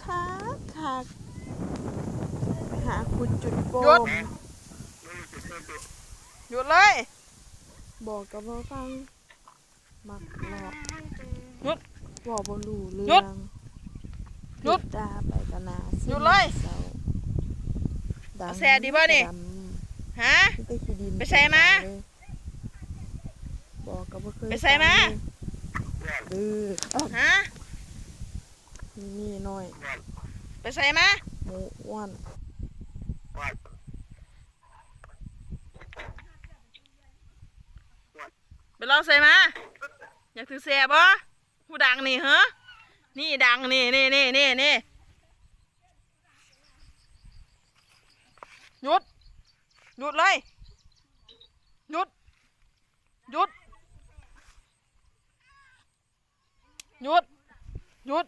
คักหาขุดจุดโปมหยุดเลยบอกกับพ่อฟังมักหลอก หยุด บอกบ่รู้เรื่ หยุ อ ด ง หยุด ตาไปกะนา หยุดเลย เศร้าดัง เอาแซ่ดีบ่นี่ ดำ ฮะ มีแต่ขี้ดิน ไปใส่มา บอกกับบ่เคย ไปใส่มา ดื้ออ้าว ฮะ นี่น้อย ไปใส่มา หมูอ้วน ไปลองใส่มาอยากถือแซ่บ่ผู้ดังนี่เหรอนี่ดังนี่หยุดหยุดเลยหยุดหยุดหยุดหยุด